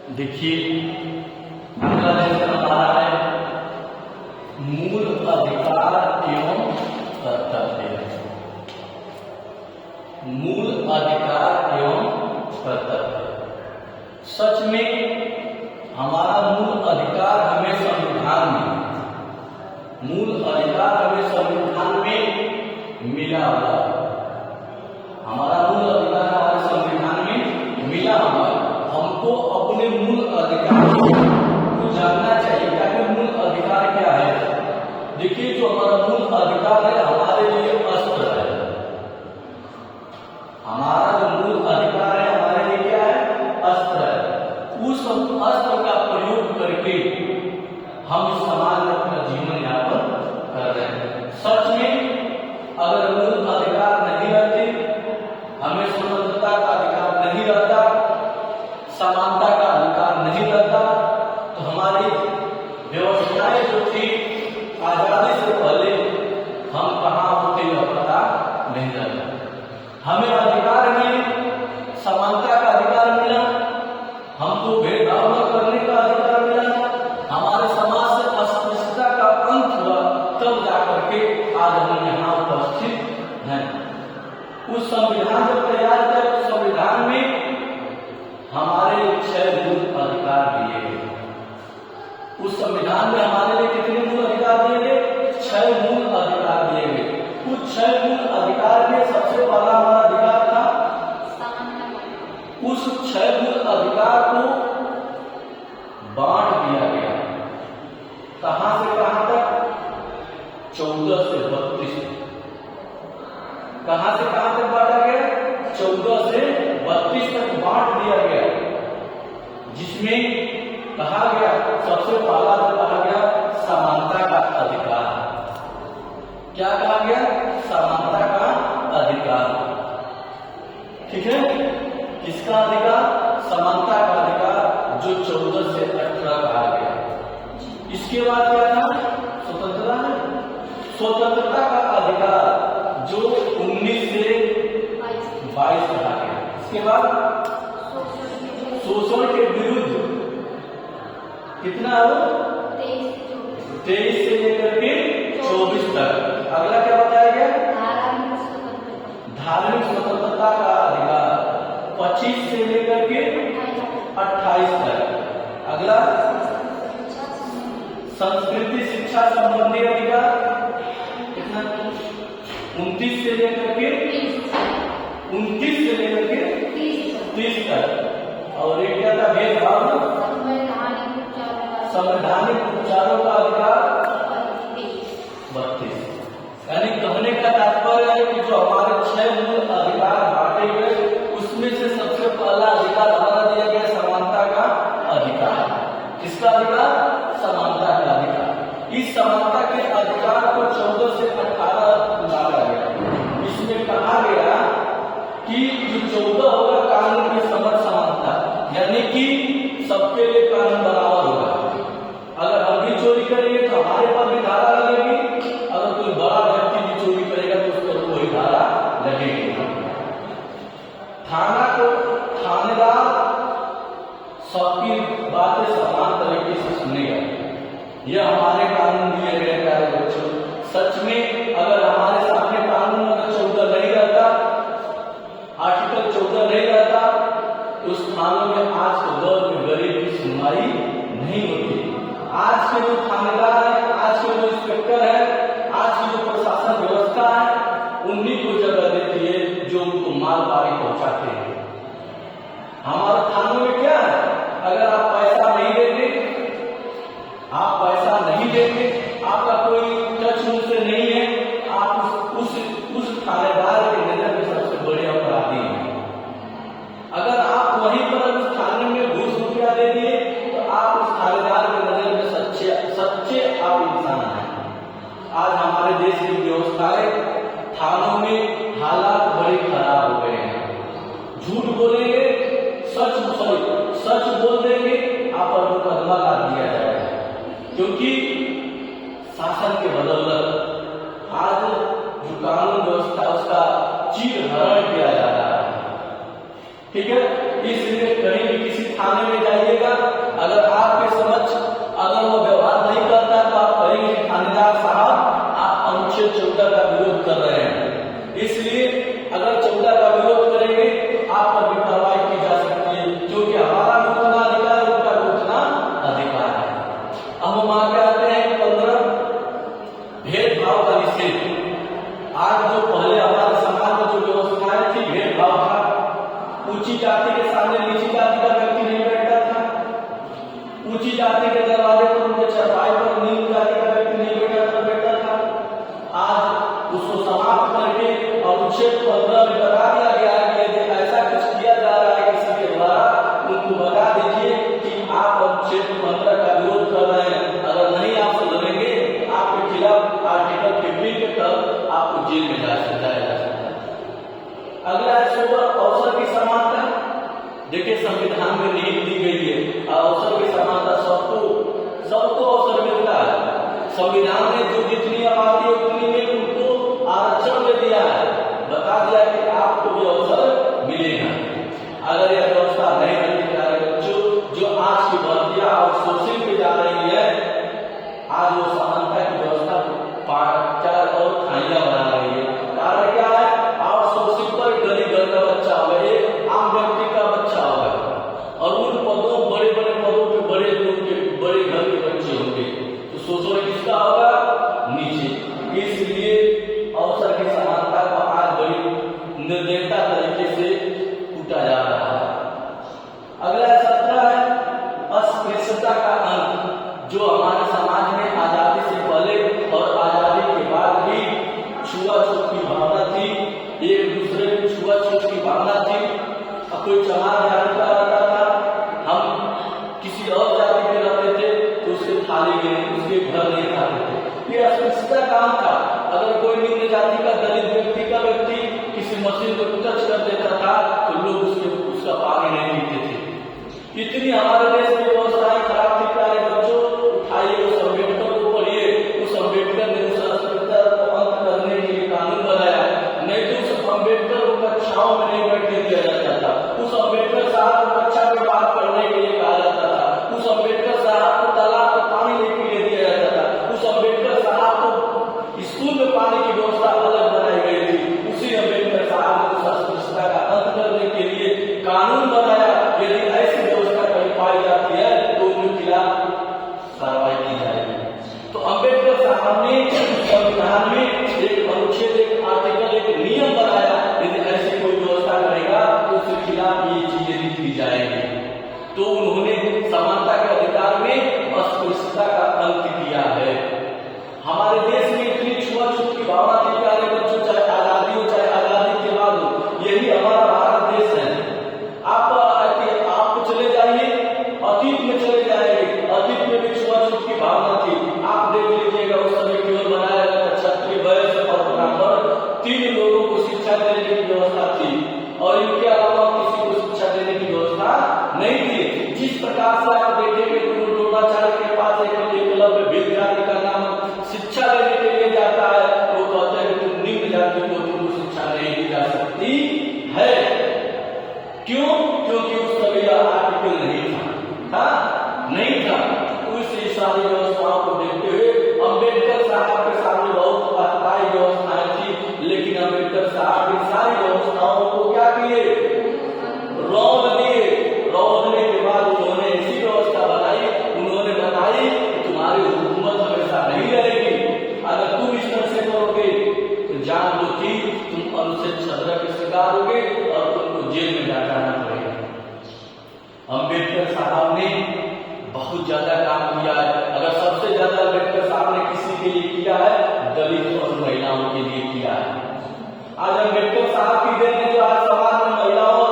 देखिए अगला लेक्चर हमारा है मूल अधिकार एवं कर्तव्य। मूल अधिकार एवं कर्तव्य। सच में हमारा मूल अधिकार हमें संविधान में, मूल अधिकार हमें संविधान में मिला हुआ है। हमारा मूल अधिकार हमारे संविधान में मिला हुआ है। हमको अपने मूल अधिकार को जानना चाहिए। क्या है मूल अधिकार क्या है? देखिए जो हमारा मूल अधिकार है हमारे लिए अस्त्र है। हमारा जो मूल अधिकार है हमारे लिए क्या है? अस्त्र है। उस अस्त्र का प्रयोग करके हम इस समाज में अपना जीवन यापन कर रहे हैं। सच में अगर मूल अधिकार नहीं रहते, हमें स्वतंत्रता का अधिकार नहीं रहता, समानता का अधिकार नहीं रहता, तो हमारी व्यवस्थाएं जो थी आजादी से पहले हम कहाँ होते यह पता नहीं रहता। हमें अधिकार मिले, समानता का अधिकार मिला, हमको भेदभाव न करने का अधिकार मिला, हमारे समाज से अस्पृश्यता का अंत हुआ, तब जाकर के आज हम यहाँ उपस्थित हैं। उस संविधान जब तैयार किया उस संविधान में हमारे 6 मूल अधिकार दिए गए। उस संविधान में हमारे लिए कितने मूल अधिकार दिए गए? 6 मूल अधिकार दिए गए। उस 6 मूल अधिकार में सबसे पहला हमारा अधिकार था उस 6 मूल अधिकार को बांट दिया गया। कहां से कहां तक? 14 से 32 तक। कहां से कहां तक बांटा गया? 14 से 32 तक बांट दिया गया, जिसमें कहा गया सबसे पहला जो कहा गया समानता का अधिकार। क्या कहा गया? समानता का अधिकार। ठीक है, किसका अधिकार? समानता का अधिकार, जो 14 से 18 कहा गया। इसके बाद क्या था? स्वतंत्रता। स्वतंत्रता का अधिकार जो 19 से 22 कहा गया। इसके बाद शोषण के विरुद्ध कितना हो? 23 से लेकर के 24 तक। अगला क्या बताया गया? धार्मिक स्वतंत्रता का अधिकार 25 से लेकर के 28 तक। अगला संस्कृति शिक्षा संबंधी अधिकार कितना? 29 से लेकर के 30 तक। और एक क्या था? भेदभाव संवैधानिक उपचारों का अधिकार 32। यानी कहने का तात्पर्य है कि जो हमारे 6 मूल अधिकार बांटे गए उसमें से सबसे पहला अधिकार हमारा दिया गया समानता का अधिकार। किसका अधिकार? समानता का अधिकार। इस समानता के अधिकार को 14 से 18 लाया गया। इसमें कहा गया कि जो 14 होगा कानून के समक्ष समानता, यानी कि सबके लिए कानून बराबर होगा। अगर हम भी चोरी करेंगे तो हमारे पर भी धारा लगेगी, अगर कोई बड़ा व्यक्ति भी चोरी करेगा तो उस पर कोई धारा लगेगी। थाना को थानेदार सबकी बातें समान तरीके से सुनेगा। यह हमारे कानून दिए गए प्यारे बच्चों। सच में अगर हमारे सामने कानून अगर 14 नहीं रहता, आर्टिकल 14 नहीं रहता, तो उस थानों में आज के दौर में गरीब की सुनवाई नहीं होती। आज के जो थानेदार है, आज के जो इंस्पेक्टर है, आज की जो प्रशासन व्यवस्था है, उन्हीं को जगह देती है जो उनको माल पारी पहुंचाते हैं। हमारे थानों में क्या है? अगर आप पैसा नहीं देंगे, आप पैसा नहीं देंगे, आपका कोई टच उनसे नहीं है, आप उस थानेदार के नजर में सबसे बड़े अपराधी हैं। अगर आप वहीं पर उस थाने में घूस रुपया दे दिए तो आप उस थानेदार के नजर में सच्चे आप इंसान हैं। आज हमारे देश की व्यवस्थाएं थानों में हालात बड़े खराब हो गए हैं। झूठ बोलेंगे, सच बोल देंगे, आप पर मुकदमा लाद दिया जाएगा। क्योंकि शासन के बदौलत आज जो कानून व्यवस्था उसका चीरहरण किया जा रहा है। ठीक है, इसलिए कहीं भी किसी थाने में जाइएगा जाति के दरवाजे पर, उनके चरपाई पर नीच जाति का व्यक्ति नहीं बैठता था। आज उसको समाप्त करके अनुच्छेद 15 में बता दिया गया है कि यदि ऐसा कुछ किया जा रहा है किसी के द्वारा, उनको बता दीजिए कि आप अनुच्छेद 15 का विरोध कर रहे हैं। अगर नहीं आप सुधरेंगे, आपके खिलाफ आर्टिकल 15 के तहत आपको जेल में जाया जा सकता है। अगला है सोबर अवसर की समानता। देखिए संविधान में निहित दी गई है अवसर की समानता, सबको अवसर मिलता है। संविधान ने जो जितनी आबादी है उतनी में उनको आरक्षण दे दिया है, बता दिया कि आपको भी अवसर मिलेगा। अगर यह व्यवस्था नहीं बनती प्यारे बच्चों, जो आज की भर्तियां आउटसोर्सिंग पे जा रही है, आज वो समानता की व्यवस्था चार और खाइयां बना रही है। कारण क्या है? आउटसोर्सिंग पर गरीब घर का बच्चा होगा, एक आम व्यक्ति का बच्चा होगा, और उन पदों बड़े बड़े पदों पे बड़े लोग के बड़े घर के बच्चे होंगे, तो सोचो किसका होगा? नीचे। इसलिए अवसर की समानता को आज बड़ी निर्दयता तरीके से कूटा जा रहा है। अगला 17 है अस्पृश्यता का अंत। जो हमारे समाज में आजादी से पहले और आजादी के बाद भी छुआछूत की भावना थी, एक दूसरे को छुआछूत की भावना थी। अब कोई चमार जाति का रहता था, हम किसी और जाति के रहते थे तो उसके थाली के नहीं, उसके घर नहीं खाते थे। ये अस्पृश्यता काम था। अगर कोई निम्न जाति का दलित व्यक्ति का व्यक्ति किसी मशीन को टच कर देता था तो लोग उसका पानी नहीं पीते थे। इतनी हमारे देश में व्यवस्थाएं खराब थी प्यारे बच्चों। उठाइए उस अम्बेडकर को पढ़िए, उस अम्बेडकर ने उस अस्पृश्यता को अंत करने के लिए कानून बनाया। नहीं तो उस अम्बेडकर को कक्षाओं में नहीं बैठने दिया जाता था, उस अम्बेडकर साहब को कक्षा में बात करने के लिए कहा जाता था, उस अम्बेडकर साहब को तालाब में पानी नहीं पीने दिया जाता था, उस अम्बेडकर साहब को स्कूल में पानी की व्यवस्था अलग बनाई गई थी। उसी अम्बेडकर साहब ने उस अस्पृश्यता का अंत करने के लिए कानून बनाया। यदि ऐसी व्यवस्था कहीं पाई जाती है तो उनके खिलाफ कार्रवाई की जाएगी। तो अम्बेडकर साहब ने संविधान में एक अनुच्छेद, एक आर्टिकल, एक नियम बनाया, यदि ऐसी कोई व्यवस्था करेगा तो उसके खिलाफ ये चीजें लिखी जाएंगी। तो उन्होंने समानता के अधिकार में अस्पृश्यता का अंत किया है। हमारे देश में इतनी छुआछूत की भावना थी प्यारे बच्चों, चाहे आजादी हो चाहे आजादी के बाद हो, यही हमारा भारत देश है। आप चले जाइए, अतीत में चले जाएंगे, अतीत में भी छुआछूत की भावना थी। आप देख लीजिएगा उस समय केवल बनाया गया था क्षत्रिय, वैश्य और ब्राह्मण, 3 लोगों को शिक्षा देने की व्यवस्था थी और इनके अलावा किसी को शिक्षा देने की व्यवस्था नहीं थी। जिस प्रकार से आप देखेंगे गुरु द्रोणाचार्य के पास एकलव्य भिन्न जाति का नाम शिक्षा देने के लिए जाता है, वो कहते हैं तुम निम्न जाति को तुमको शिक्षा नहीं दी जा सकती है। क्यों? क्योंकि उस समय यह आर्टिकल नहीं था। उस सारी व्यवस्थाओं को देखते हुए अम्बेडकर साहब के सामने बहुत अस्थायी व्यवस्थाएं थी, लेकिन अम्बेडकर साहब इन सारी व्यवस्थाओं को क्या किए? रौंद दिए। रौंदने के बाद उन्होंने ऐसी व्यवस्था बनाई, उन्होंने बताई कि तुम्हारी हुकूमत हमेशा नहीं रहेगी। अगर तुम इस तरह से करोगे तो जान लो कि तुम अनुच्छेद 17 के शिकार होगे और तुमको जेल में जाना पड़ेगा। अम्बेडकर साहब ने बहुत ज्यादा काम किया है। अगर सबसे ज्यादा अम्बेडकर साहब ने किसी के लिए किया है, दलित और महिलाओं के लिए किया है। आज अम्बेडकर साहब की देन ने जो आज समाज में महिलाओं और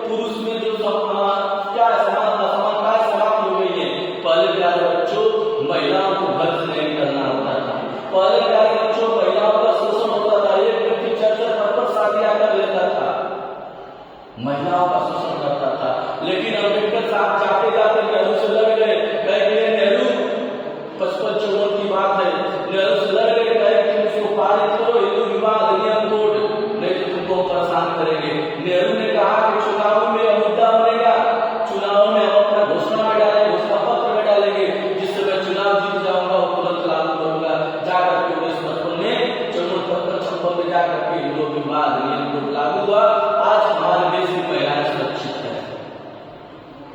पुरुष में जो क्या समानता समाप्त हो गई है। पहले प्यारे बच्चों महिलाओं को घर से नहीं करना होता था। पहले प्यारे बच्चों महिलाओं का शोषण होता था। एक व्यक्ति 4-4 शादियां कर लेता था, महिलाओं का शोषण करता था। लेकिन अम्बेडकर साहब जाते जाते नेहरू से लड़ गए। नेहरू 55-54 की बात है, नेहरू से लड़ गए, कहे कि इसको पारित करो, हिंदू विवाह अधिनियम कोड, नहीं तो तुमको परेशान करेंगे। नेहरू ने कहा कि चुनाव में यह मुद्दा बनेगा, चुनाव में हम अपना घोषणा में डालेंगे, घोषणा पत्र में डालेंगे, जिससे मैं चुनाव जीत जाऊंगा और तुरंत लागू करूंगा। जाकर के 1955 में 54-56 में जाकर के हिंदू विवाह अधिनियम कोड लागू हुआ। आज हमारे देश की महिलाएं सुरक्षित है।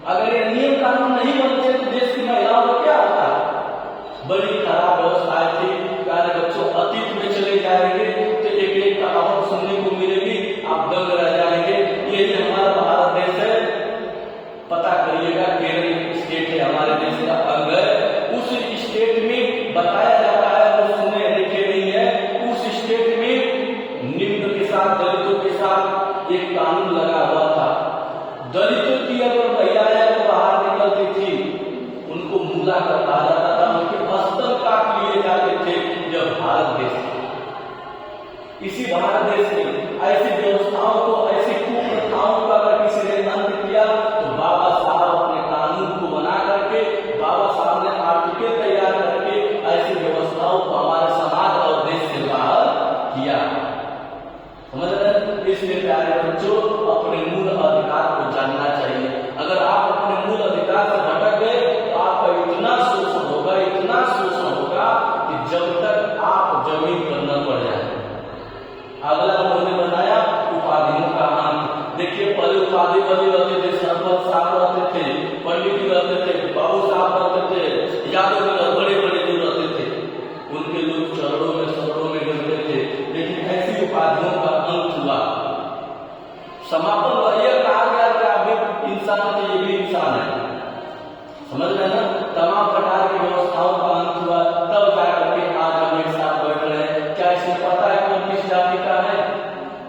अगर ये नियम कानून नहीं बनते तो देश की महिलाओं को क्या होता? बड़ी खराब व्यवस्थाएं थी प्यारे बच्चों। अतीत में चले जाएंगे तो एक कहावत सुनने को मिलेगी, आप दंग रह जाएंगे। यही हमारा भारत देश है। पता करिएगा, केरल स्टेट है हमारे देश का अंग है, उस स्टेट में बताया जाता है, वो सुने देखे नहीं है, उस स्टेट में निम्न के साथ दलितों के साथ एक कानून लगा हुआ था। दलितों की अगर महिलाएं तो बाहर निकलती थी, उनको मूला कर कहा जाता था, उनके अस्तर काट लिए जाते थे। जब भारत देश, इसी भारत देश में ऐसी व्यवस्थाओं को, ऐसी कुप्रथाओं का अगर किसी ने अंत किया तो बाबा साहब अपने कानून को बना करके, बाबा साहब ने आर्टिकल तैयार करके ऐसी व्यवस्थाओं को हमारे समाज और देश से बाहर किया। समझ रहे हैं? इसलिए प्यारे बच्चों, अपने मूल अधिकार को जानना चाहिए। अगर आप अपने मूल अधिकार से भटक गए तो आपका इतना शोषण होगा, इतना शोषण होगा कि जब तक आप जमीन पर न पड़ जाए। अगला उन्होंने बताया उपाधियों का अंत। देखिए, पहले उपाधि बने रहते थे, सरपंच साहब रहते थे, पंडित जी रहते थे, बाबू साहब रहते थे, यादव बड़े बड़े जो रहते थे, उनके लोग चरणों में शरणों में गिरते थे। लेकिन ऐसी उपाधियों का अंत हुआ, समापन हुआ। यह कहा गया कि आप भी इंसान थे, ये भी इंसान है। समझ रहे ना? तमाम प्रकार की व्यवस्थाओं का अंत हुआ, तब जाकर के आज हम एक साथ बैठ रहे हैं। क्या इसमें पता है कौन किस जाति का है?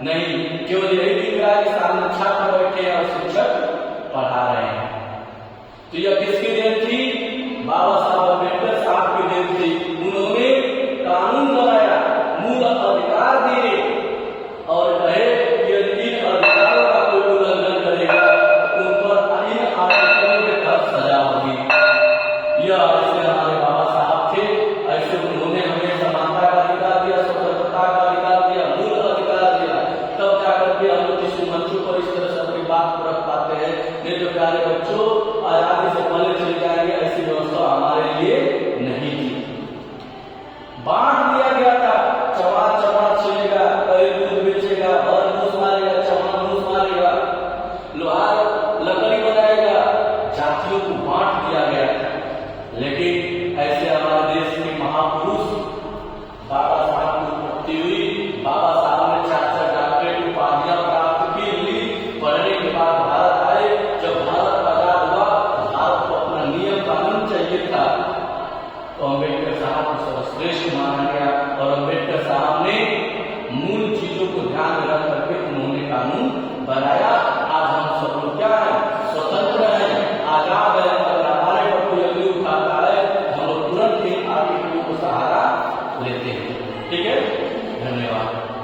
नहीं, केवल यही दिख रहा है कि सामने छात्र बैठे और शिक्षक पढ़ा रहे हैं। तो यह किसकी देन थी? बाबा साहब अम्बेडकर साहब की देन थी। उन्होंने कानून बनाया, मूल अधिकार दिए और कहे कि इन अधिकारों का कोई उल्लंघन करेगा तो उन पर इन आरोपों के तहत सजा होगी। यह ऐसे हमारे बाबा साहब थे, ऐसे उन्होंने हमें समानता का अधिकार दिया, स्वतंत्रता का अधिकार दिया, मूल अधिकार दिया। तब जाकर के हम लोग किसी मंचों पर इस तरह से अपनी बात को रख पाते हैं। नहीं तो प्यारे बच्चों, आजादी से पहले चले जाएंगे, ऐसी व्यवस्था हमारे लिए नहीं थी। बांट दिया गया था, चमार चमार चलेगा, कई दूध बेचेगा और मूस मारेगा, चमार मूस मारेगा, लोहार लकड़ी बनाएगा, जातियों को बांट दिया गया था। लेकिन ऐसे हमारे देश के महापुरुष बाबा साहब की उत्पत्ति हुई। बाबा साहब ने 4 डॉक्टरेट उपाधियां प्राप्त की हुई। पढ़ने के बाद भारत आए। जब भारत आजाद हुआ, भारत को अपना नियम कानून चाहिए था, तो अम्बेडकर साहब को सर्वश्रेष्ठ माना गया और अम्बेडकर साहब ने मूल चीजों को ध्यान में रख करके उन्होंने कानून बनाया। आज हम सब लोग क्या है? स्वतंत्र हैं, आजाद है। अगर हमारे पर कोई अगली उठाता है, हम लोग तुरंत ही आर्टिकल को सहारा लेते हैं। ठीक है, धन्यवाद।